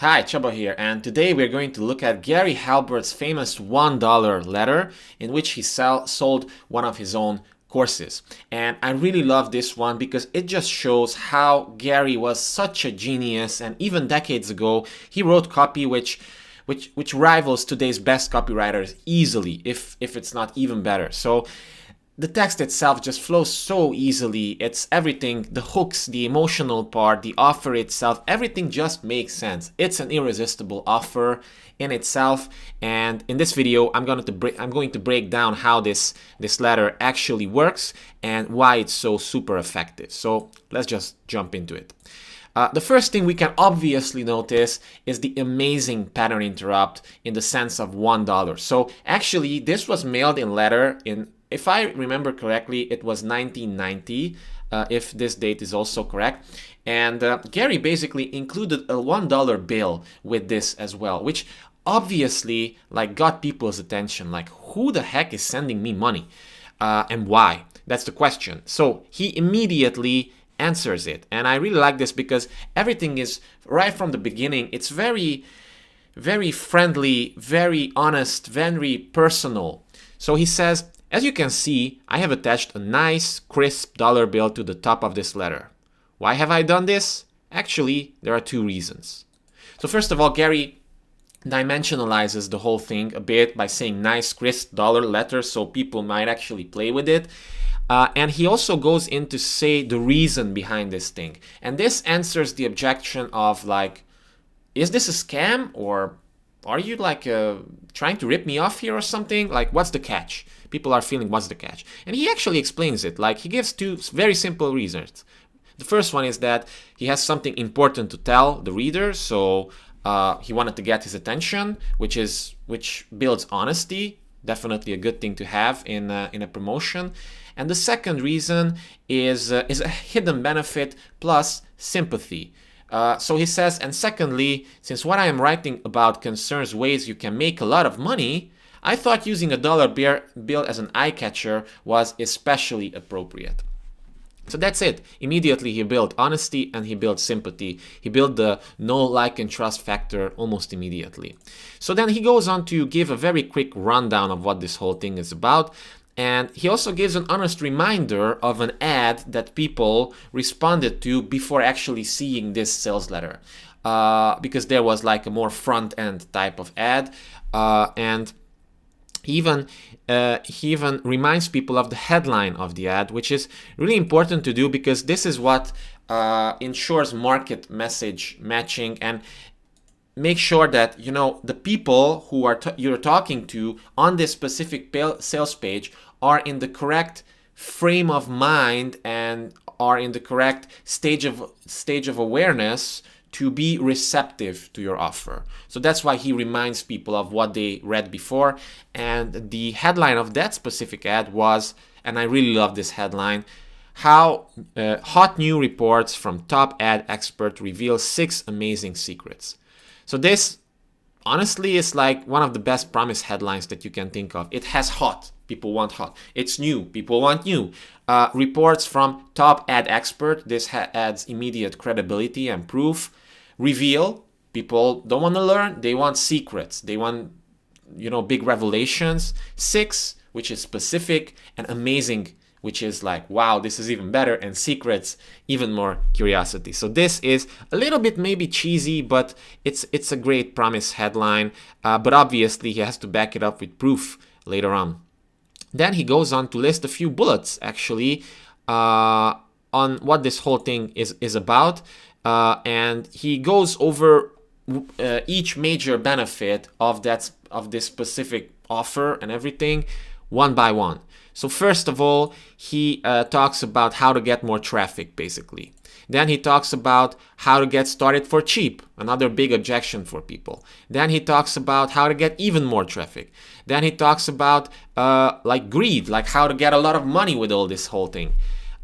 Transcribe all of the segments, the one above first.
Hi, Csaba here, and today we're going to look at Gary Halbert's famous $1 letter in which he sold one of his own courses. And I really love this one because it just shows how Gary was such a genius, and even decades ago he wrote copy which rivals today's best copywriters easily, if it's not even better. So the text itself just flows so easily. It's everything, the hooks, the emotional part, the offer itself, everything just makes sense. It's an irresistible offer in itself. And in this video, I'm going to break down how this letter actually works and why it's so super effective. So let's just jump into it. The first thing we can obviously notice is the amazing pattern interrupt in the sense of $1. So actually, this was mailed in letter in, if I remember correctly, it was 1990, if this date is also correct. And Gary basically included a $1 bill with this as well, which obviously got people's attention. Like, who the heck is sending me money? And why? That's the question. So he immediately answers it. And I really like this because everything is right from the beginning. It's very, very friendly, very honest, very personal. So he says, as you can see, I have attached a nice, crisp dollar bill to the top of this letter. Why have I done this? Actually, there are two reasons. So first of all, Gary dimensionalizes the whole thing a bit by saying nice, crisp dollar letter, so people might actually play with it. And he also goes in to say the reason behind this thing. And this answers the objection of is this a scam, or are you trying to rip me off here or something? What's the catch? People are feeling, what's the catch? And he actually explains it. He gives two very simple reasons. The first one is that he has something important to tell the reader, so he wanted to get his attention, which builds honesty. Definitely a good thing to have in a promotion. And the second reason is a hidden benefit plus sympathy. So he says, and secondly, since what I am writing about concerns ways you can make a lot of money, I thought using a dollar bill as an eye catcher was especially appropriate. So that's it. Immediately he built honesty and he built sympathy. He built the know, like, and trust factor almost immediately. So then he goes on to give a very quick rundown of what this whole thing is about. And he also gives an honest reminder of an ad that people responded to before actually seeing this sales letter. Because there was a more front-end type of ad. And he even reminds people of the headline of the ad, which is really important to do because this is what ensures market message matching and make sure that the people who you're talking to on this specific sales page are in the correct frame of mind and are in the correct stage of awareness to be receptive to your offer. So that's why he reminds people of what they read before. And the headline of that specific ad was, and I really love this headline, how hot new reports from top ad expert reveal 6 amazing secrets. So this honestly is one of the best promise headlines that you can think of. It has hot. People want hot. It's new. People want new. Reports from top ad expert. This adds immediate credibility and proof. Reveal. People don't want to learn. They want secrets. They want, big revelations. 6, which is specific, and amazing, which is wow, this is even better, and secrets, even more curiosity. So this is a little bit maybe cheesy, but it's a great promise headline. But obviously he has to back it up with proof later on. Then he goes on to list a few bullets, actually, on what this whole thing is about. And he goes over each major benefit of this specific offer and everything one by one. So first of all, he talks about how to get more traffic, basically. Then he talks about how to get started for cheap, another big objection for people. Then he talks about how to get even more traffic. Then he talks about greed, how to get a lot of money with all this whole thing.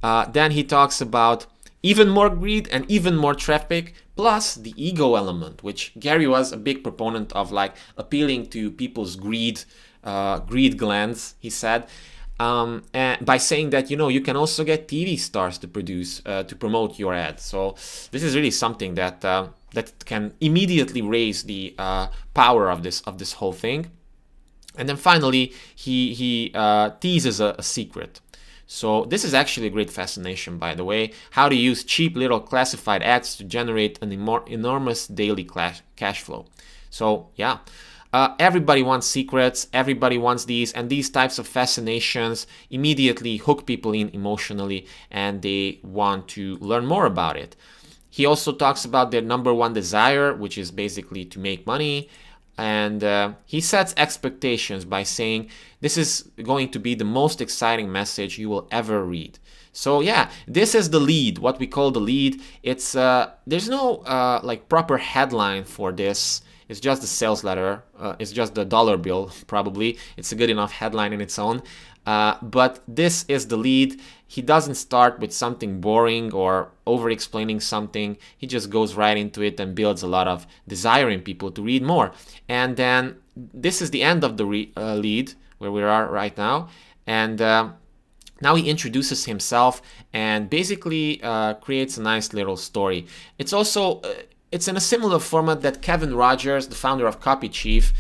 Then he talks about even more greed and even more traffic, plus the ego element, which Gary was a big proponent of, appealing to people's greed glands, he said. And by saying that, you can also get TV stars to promote your ad. So this is really something that can immediately raise the power of this whole thing. And then finally, he teases a secret. So this is actually a great fascination, by the way, how to use cheap little classified ads to generate an enormous daily cash flow. So yeah, everybody wants secrets, everybody wants these, and these types of fascinations immediately hook people in emotionally, and they want to learn more about it. He also talks about their number one desire, which is basically to make money. And he sets expectations by saying this is going to be the most exciting message you will ever read. So yeah, this is the lead, what we call the lead. It's there's no like proper headline for this. It's just the sales letter. It's just the dollar bill, probably. It's a good enough headline in its own. But this is the lead. He doesn't start with something boring or over-explaining something. He just goes right into it and builds a lot of desire in people to read more. And then this is the end of the lead, where we are right now. And now he introduces himself and basically creates a nice little story. It's also it's in a similar format that Kevin Rogers, the founder of Copy Chief,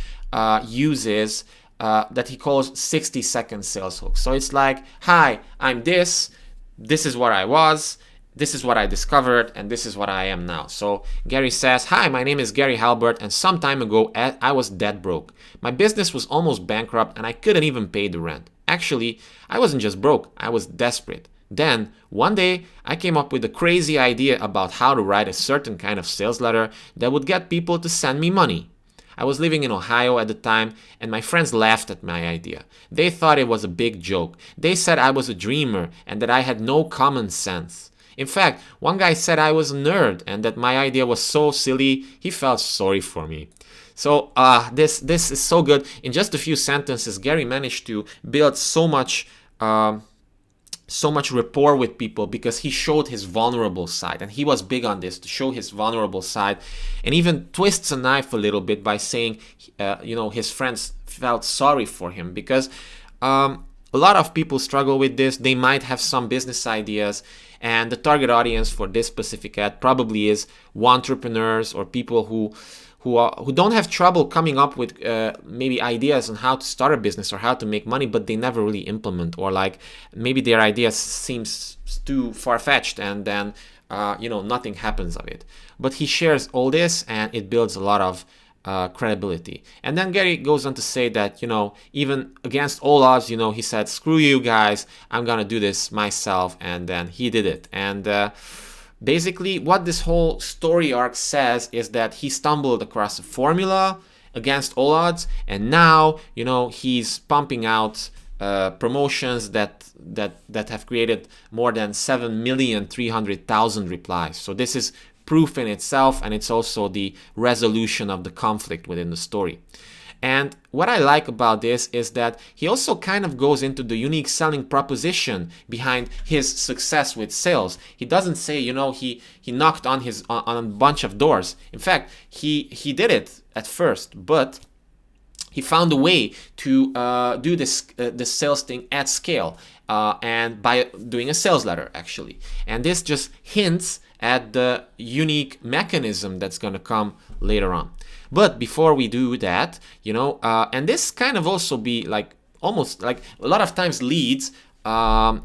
uses. That he calls 60-second sales hooks. So it's like, hi, I'm this is what I was, this is what I discovered, and this is what I am now. So Gary says, hi, my name is Gary Halbert, and some time ago I was dead broke. My business was almost bankrupt, and I couldn't even pay the rent. Actually, I wasn't just broke, I was desperate. Then, one day, I came up with a crazy idea about how to write a certain kind of sales letter that would get people to send me money. I was living in Ohio at the time, and my friends laughed at my idea. They thought it was a big joke. They said I was a dreamer and that I had no common sense. In fact, one guy said I was a nerd and that my idea was so silly, he felt sorry for me. So this is so good. In just a few sentences, Gary managed to build so much rapport with people because he showed his vulnerable side, and he was big on this, to show his vulnerable side, and even twists a knife a little bit by saying his friends felt sorry for him because a lot of people struggle with this. They might have some business ideas, and the target audience for this specific ad probably is entrepreneurs or people who don't have trouble coming up with maybe ideas on how to start a business or how to make money, but they never really implement, or like maybe their idea seems too far-fetched and then nothing happens of it. But he shares all this and it builds a lot of credibility. And then Gary goes on to say that, even against all odds, he said, screw you guys, I'm gonna do this myself, and then he did it. And basically, what this whole story arc says is that he stumbled across a formula against all odds, and now, he's pumping out promotions that have created more than 7,300,000 replies. So this is proof in itself, and it's also the resolution of the conflict within the story. And what I like about this is that he also kind of goes into the unique selling proposition behind his success with sales. He doesn't say, he knocked on a bunch of doors. In fact, he did it at first, but he found a way to do this sales thing at scale, and by doing a sales letter, actually. And this just hints at the unique mechanism that's going to come later on. But before we do that, and this kind of also be like almost like a lot of times leads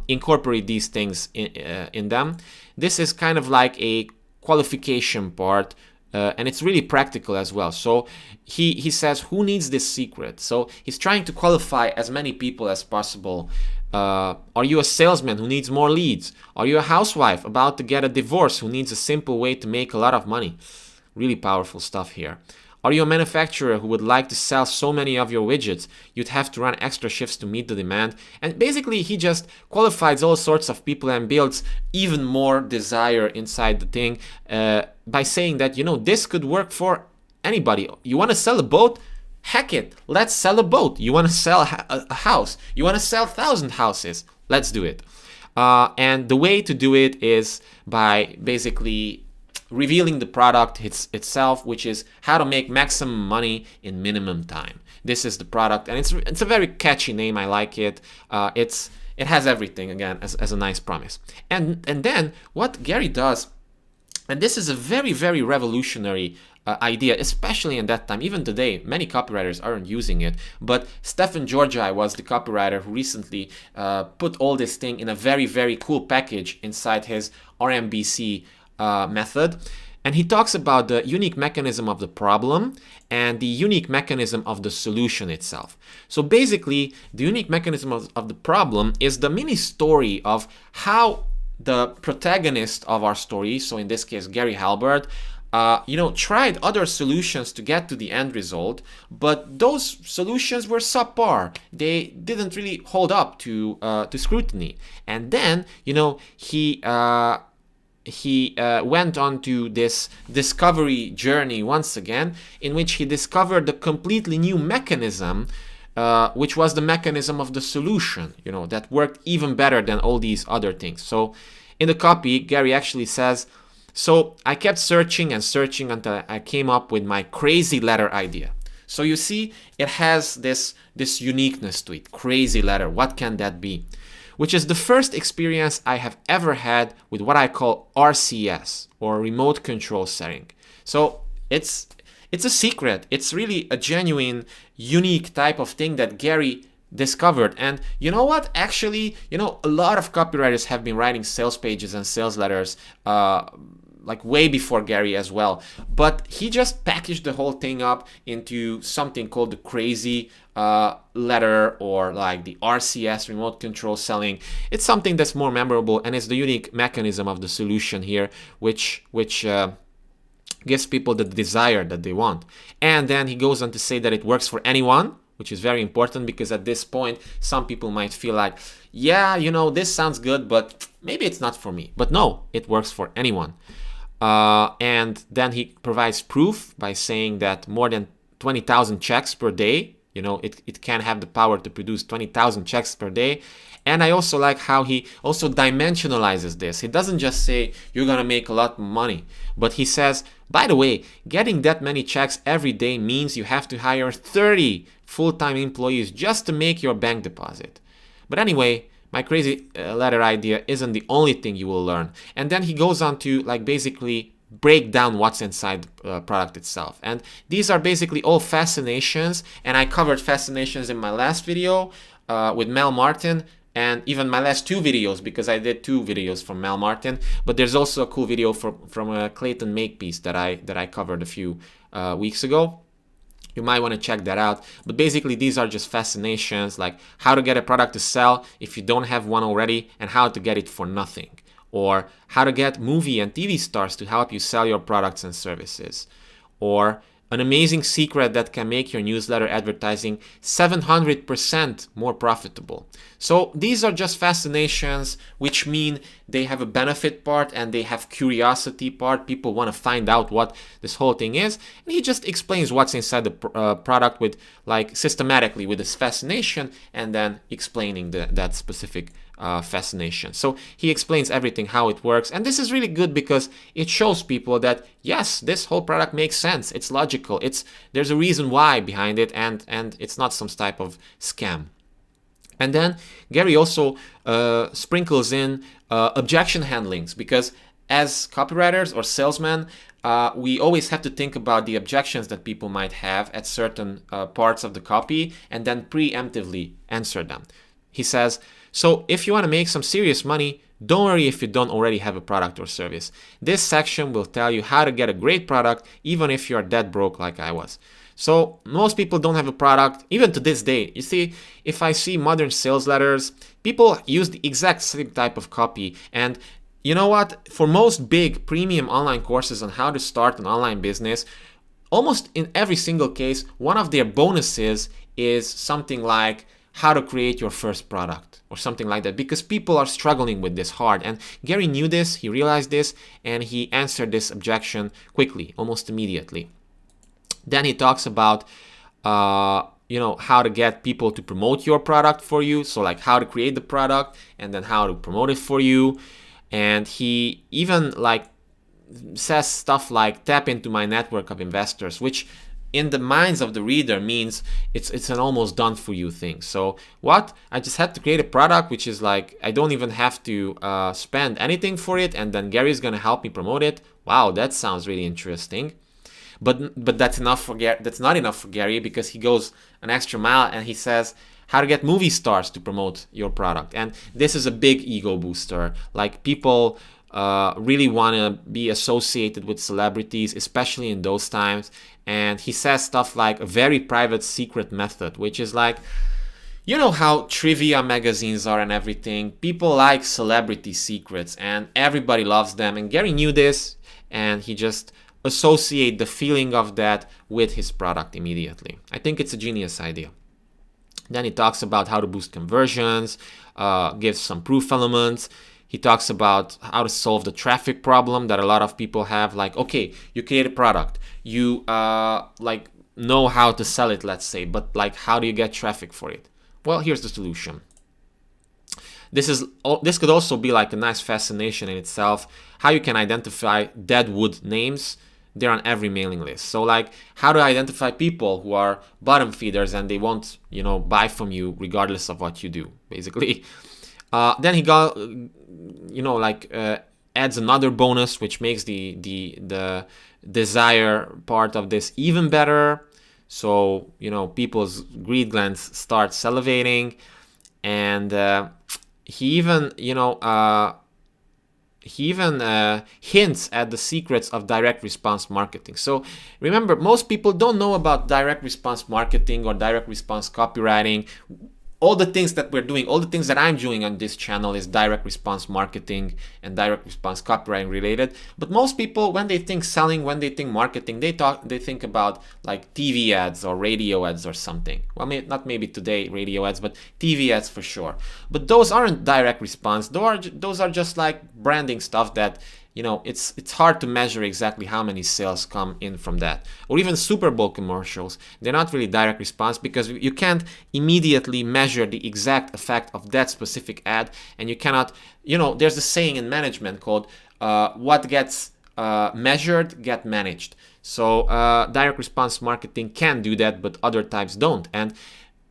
incorporate these things in them. This is kind of like a qualification part, and it's really practical as well. So he says, who needs this secret? So he's trying to qualify as many people as possible. Are you a salesman who needs more leads? Are you a housewife about to get a divorce who needs a simple way to make a lot of money? Really powerful stuff here. Are you a manufacturer who would like to sell so many of your widgets you'd have to run extra shifts to meet the demand? And basically he just qualifies all sorts of people and builds even more desire inside the thing by saying that, this could work for anybody. You want to sell a boat? Heck it, let's sell a boat. You want to sell a house? You want to sell 1,000 houses? Let's do it. And the way to do it is by basically revealing the product itself, which is how to make maximum money in minimum time. This is the product, and it's a very catchy name. I like it. It has everything, again, as a nice promise. And then what Gary does, and this is a very, very revolutionary idea, especially in that time. Even today, many copywriters aren't using it. But Stephen Georgi was the copywriter who recently put all this thing in a very, very cool package inside his RMBC method. And he talks about the unique mechanism of the problem and the unique mechanism of the solution itself. So basically, the unique mechanism of the problem is the mini story of how the protagonist of our story, so in this case Gary Halbert, tried other solutions to get to the end result, but those solutions were subpar. They didn't really hold up to scrutiny. And then, he went on to this discovery journey once again, in which he discovered a completely new mechanism, which was the mechanism of the solution, that worked even better than all these other things. So in the copy, Gary actually says, so I kept searching and searching until I came up with my crazy letter idea. So you see, it has this uniqueness to it. Crazy letter, what can that be? Which is the first experience I have ever had with what I call RCS, or remote control setting. So it's a secret. It's really a genuine, unique type of thing that Gary discovered. And you know what? Actually, a lot of copywriters have been writing sales pages and sales letters like way before Gary as well. But he just packaged the whole thing up into something called the crazy letter, or like the RCS, remote control selling. It's something that's more memorable, and it's the unique mechanism of the solution here, which gives people the desire that they want. And then he goes on to say that it works for anyone, which is very important, because at this point, some people might feel like, yeah, this sounds good, but maybe it's not for me. But no, it works for anyone. And then he provides proof by saying that more than 20,000 checks per day, it can have the power to produce 20,000 checks per day. And I also like how he also dimensionalizes this. He doesn't just say you're going to make a lot of money, but he says, by the way, getting that many checks every day means you have to hire 30 full-time employees just to make your bank deposit. But anyway, my crazy letter idea isn't the only thing you will learn. And then he goes on to basically break down what's inside the product itself. And these are basically all fascinations. And I covered fascinations in my last video with Mel Martin, and even my last two videos, because I did 2 videos from Mel Martin. But there's also a cool video from Clayton Makepeace that I covered a few weeks ago. You might want to check that out. But basically, these are just fascinations, like how to get a product to sell if you don't have one already, and how to get it for nothing. Or how to get movie and TV stars to help you sell your products and services. Or an amazing secret that can make your newsletter advertising 700% more profitable. So these are just fascinations, which mean they have a benefit part and they have curiosity part. People want to find out what this whole thing is. And he just explains what's inside the product with systematically with this fascination, and then explaining that specific fascination. So he explains everything, how it works. And this is really good because it shows people that, yes, this whole product makes sense. It's logical. There's a reason why behind it, and it's not some type of scam. And then Gary also sprinkles in objection handlings, because as copywriters or salesmen, we always have to think about the objections that people might have at certain parts of the copy, and then preemptively answer them. He says, so if you want to make some serious money, don't worry if you don't already have a product or service. This section will tell you how to get a great product, even if you're dead broke like I was. So most people don't have a product, even to this day. You see, if I see modern sales letters, people use the exact same type of copy. And you know what? For most big premium online courses on how to start an online business, almost in every single case, one of their bonuses is something like how to create your first product or something like that, because people are struggling with this hard. And Gary knew this, he realized this, and he answered this objection quickly, almost immediately. Then he talks about how to get people to promote your product for you. So like how to create the product and then how to promote it for you. And he even says stuff like tap into my network of investors, which in the minds of the reader means it's an almost done for you thing. So what? I just had to create a product which is like I don't even have to spend anything for it, and then Gary's gonna help me promote it. Wow, that sounds really interesting. But that's enough for Gary. That's not enough for Gary, because he goes an extra mile and he says how to get movie stars to promote your product. And this is a big ego booster. Like people really want to be associated with celebrities, especially in those times. And he says stuff like a very private secret method, which is like, you know how trivia magazines are and everything. People like celebrity secrets and everybody loves them. And Gary knew this, and he just associate the feeling of that with his product immediately. I think it's a genius idea. Then he talks about how to boost conversions, gives some proof elements. He talks about how to solve the traffic problem that a lot of people have. Like, okay, you create a product, you like know how to sell it, let's say, but like, how do you get traffic for it? Well, here's the solution. This could also be like a nice fascination in itself. How you can identify dead wood names. They're on every mailing list. So like, how to identify people who are bottom feeders and they won't, buy from you regardless of what you do, basically. Then he got, adds another bonus, which makes the desire part of this even better. So, people's greed glands start salivating, and he even, hints at the secrets of direct response marketing. So remember, most people don't know about direct response marketing or direct response copywriting. All the things that we're doing, all the things that I'm doing on this channel is direct response marketing and direct response copywriting related. But most people, when they think selling, when they think marketing, they think about like TV ads or radio ads or something. Well, not maybe today radio ads, but TV ads for sure. But those aren't direct response. Those are just like branding stuff that, it's hard to measure exactly how many sales come in from that. Or even Super Bowl commercials. They're not really direct response because you can't immediately measure the exact effect of that specific ad. And you cannot, there's a saying in management called what gets measured get managed. So direct response marketing can do that, but other types don't. And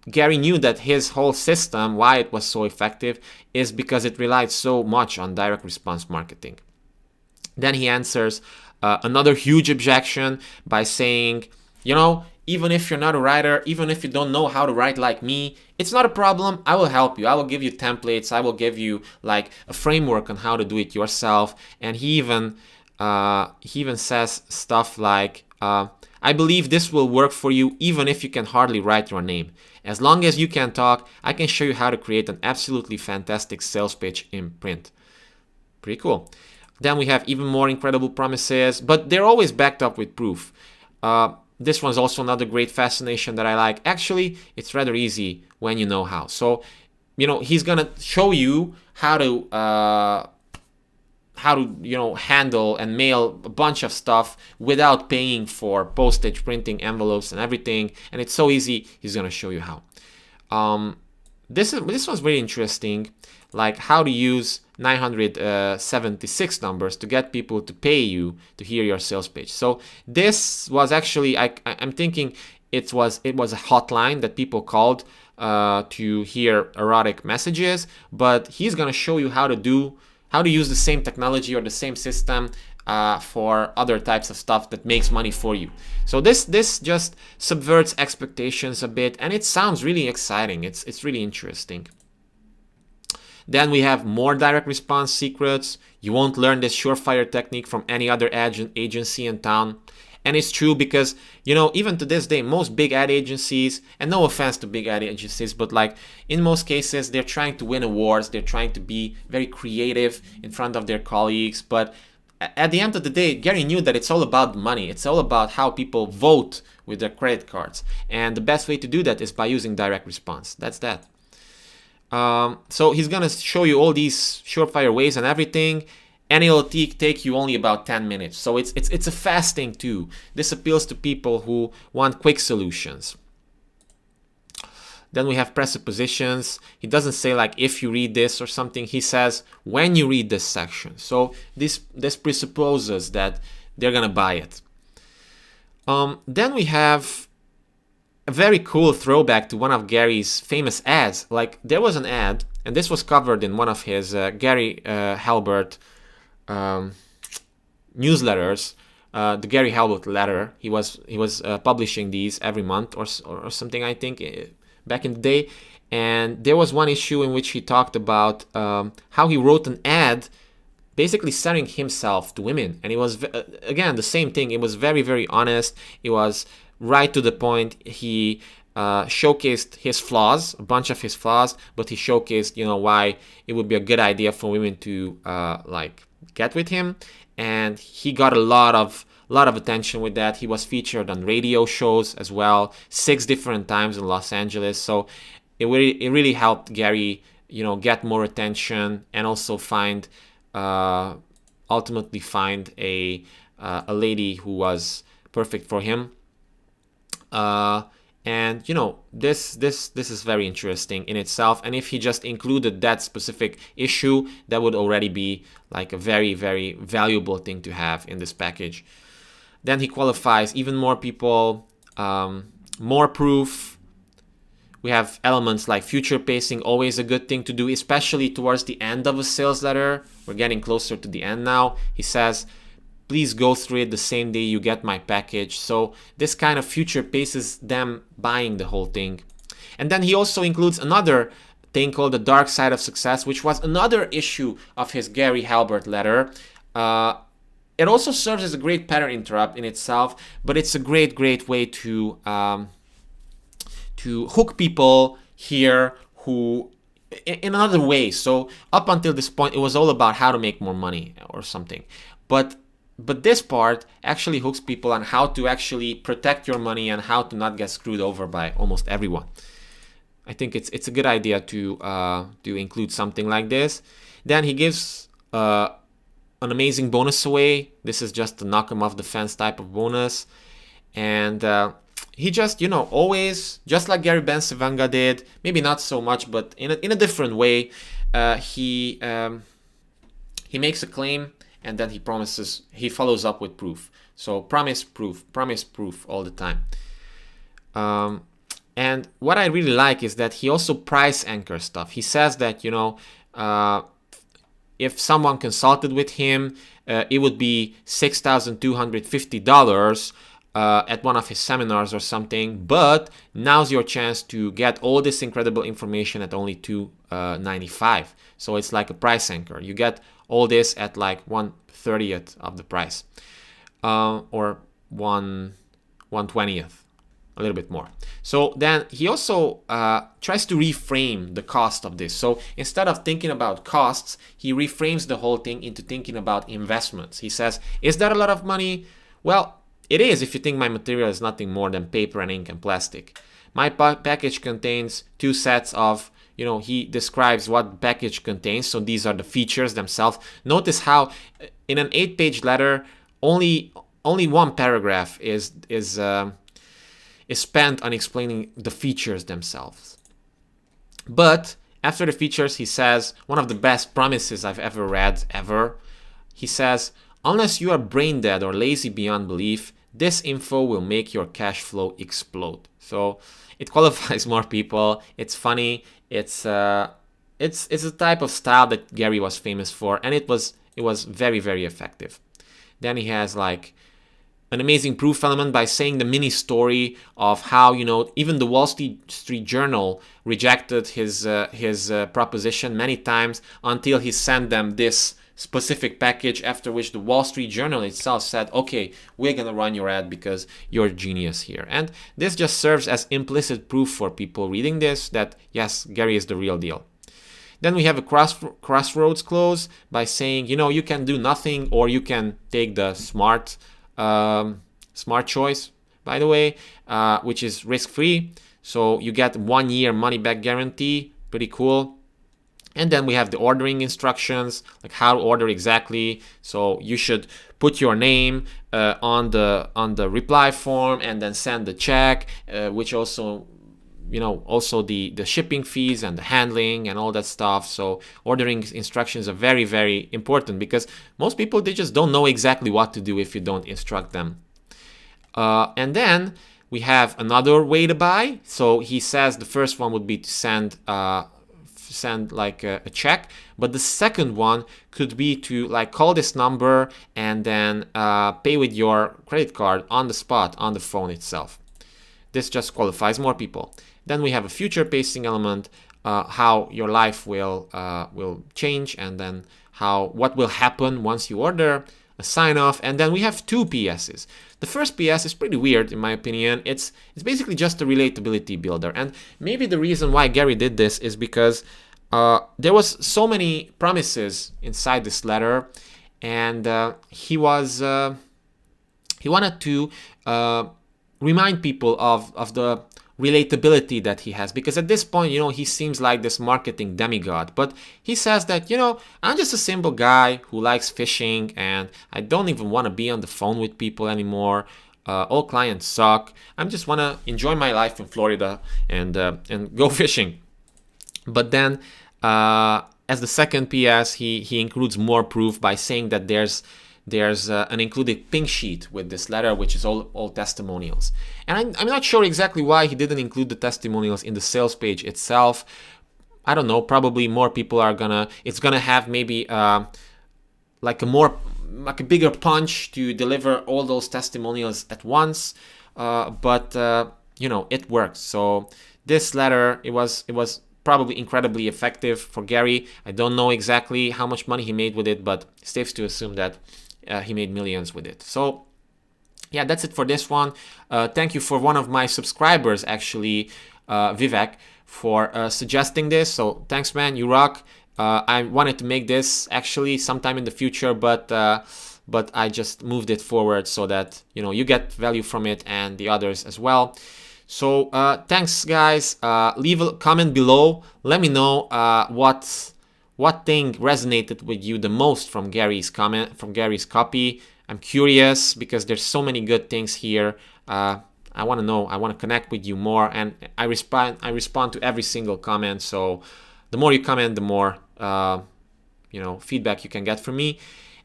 Gary knew that his whole system, why it was so effective, is because it relied so much on direct response marketing. Then he answers another huge objection by saying, even if you're not a writer, even if you don't know how to write like me, it's not a problem. I will help you. I will give you templates. I will give you like a framework on how to do it yourself. And he even says stuff like, I believe this will work for you even if you can hardly write your name. As long as you can talk, I can show you how to create an absolutely fantastic sales pitch in print. Pretty cool. Then we have even more incredible promises, but they're always backed up with proof. This one's also another great fascination that I like. Actually, it's rather easy when you know how. So, he's gonna show you how to handle and mail a bunch of stuff without paying for postage, printing, envelopes, and everything. And it's so easy. He's gonna show you how. This one's very interesting, like how to use 976 numbers to get people to pay you to hear your sales pitch. So this was actually, I'm thinking it was a hotline that people called to hear erotic messages, but he's gonna show you how to use the same technology or the same system for other types of stuff that makes money for you. So this just subverts expectations a bit, and it sounds really exciting. It's really interesting. Then we have more direct response secrets. You won't learn this surefire technique from any other agency in town. And it's true because, even to this day, most big ad agencies, and no offense to big ad agencies, but like in most cases, they're trying to win awards. They're trying to be very creative in front of their colleagues. But at the end of the day, Gary knew that it's all about money. It's all about how people vote with their credit cards. And the best way to do that is by using direct response. That's that. So he's gonna show you all these surefire ways and everything, and it'll take you only about 10 minutes. So it's a fast thing too. This appeals to people who want quick solutions. Then we have presuppositions. He doesn't say like if you read this or something. He says when you read this section. So this presupposes that they're gonna buy it. Then we have a very cool throwback to one of Gary's famous ads. Like there was an ad, and this was covered in one of his Gary Halbert newsletters, the Gary Halbert letter. He was publishing these every month or something, I think, back in the day. And there was one issue in which he talked about how he wrote an ad basically selling himself to women. And it was, again, the same thing. It was very, very honest. It was right to the point. He showcased his flaws, a bunch of his flaws, but he showcased, why it would be a good idea for women to get with him. And he got a lot of attention with that. He was featured on radio shows as well, 6 different times in Los Angeles. So it really helped Gary, get more attention and also ultimately find a lady who was perfect for him. And this is very interesting in itself. And if he just included that specific issue, that would already be like a very, very valuable thing to have in this package. Then he qualifies even more people, more proof. We have elements like future pacing, always a good thing to do, especially towards the end of a sales letter. We're getting closer to the end now. He says, please go through it the same day you get my package. So this kind of future paces them buying the whole thing. And then he also includes another thing called the dark side of success, which was another issue of his Gary Halbert letter. It also serves as a great pattern interrupt in itself, but it's a great way to hook people here who in another way. So up until this point, it was all about how to make more money or something. But this part actually hooks people on how to actually protect your money and how to not get screwed over by almost everyone. I think it's a good idea to include something like this. Then he gives an amazing bonus away. This is just a knock 'em off the fence type of bonus. And he just, always, just like Gary Bencivenga did, maybe not so much, but in a different way, he makes a claim and then he follows up with proof. So promise, proof all the time. And what I really like is that he also price anchors stuff. He says that, if someone consulted with him, it would be $6,250 at one of his seminars or something. But now's your chance to get all this incredible information at only $295. So it's like a price anchor. You get all this at like 1/30th of the price, or 1/20th, a little bit more. So then he also tries to reframe the cost of this. So instead of thinking about costs, he reframes the whole thing into thinking about investments. He says, is that a lot of money? Well, it is if you think my material is nothing more than paper and ink and plastic. My package contains 2 sets of, he describes what package contains. So these are the features themselves. Notice how in an 8-page letter, only one paragraph is spent on explaining the features themselves. But after the features, he says, one of the best promises I've ever read, ever. He says, unless you are brain dead or lazy beyond belief, this info will make your cash flow explode. So it qualifies more people. It's funny. It's a type of style that Gary was famous for, and it was very, very effective. Then he has like an amazing proof element by saying the mini story of how, even the Wall Street Journal rejected his proposition many times until he sent them this specific package, after which the Wall Street Journal itself said, okay, we're going to run your ad because you're a genius here. And this just serves as implicit proof for people reading this that, yes, Gary is the real deal. Then we have a crossroads clause by saying, you can do nothing or you can take the smart choice, by the way, which is risk-free. So you get 1 year money-back guarantee. Pretty cool. And then we have the ordering instructions, like how to order exactly. So you should put your name on the reply form and then send the check, which also also the shipping fees and the handling and all that stuff. So ordering instructions are very, very important, because most people, they just don't know exactly what to do if you don't instruct them. And then we have another way to buy. So he says the first one would be to send like a check, but the second one could be to like call this number and then pay with your credit card on the spot on the phone itself. This just qualifies more people. Then we have a future pacing element, how your life will change, and then what will happen once you order, a sign off, and then we have two PSs. The first PS is pretty weird in my opinion. It's basically just a relatability builder, and maybe the reason why Gary did this is because there was so many promises inside this letter, and he wanted to remind people of the relatability that he has, because at this point, he seems like this marketing demigod, but he says that, I'm just a simple guy who likes fishing, and I don't even want to be on the phone with people anymore. All clients suck. I just want to enjoy my life in Florida and go fishing. But then as the second PS, he includes more proof by saying that there's an included pink sheet with this letter, which is all testimonials. And I'm not sure exactly why he didn't include the testimonials in the sales page itself. I don't know, probably more people it's gonna have maybe like a bigger punch to deliver all those testimonials at once. But it works. So this letter, it was probably incredibly effective for Gary. I don't know exactly how much money he made with it, but it's safe to assume that he made millions with it. So yeah, that's it for this one. Thank you for one of my subscribers, actually, Vivek, for suggesting this. So thanks, man, you rock. I wanted to make this actually sometime in the future, but I just moved it forward so that you get value from it and the others as well. So thanks, guys. Leave a comment below. Let me know what thing resonated with you the most from Gary's copy. I'm curious because there's so many good things here. I want to know. I want to connect with you more, and I respond to every single comment. So the more you comment, the more feedback you can get from me.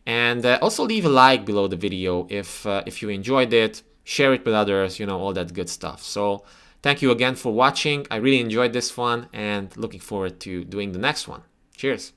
And also leave a like below the video if you enjoyed it. Share it with others. All that good stuff. So thank you again for watching. I really enjoyed this one, and looking forward to doing the next one. Cheers.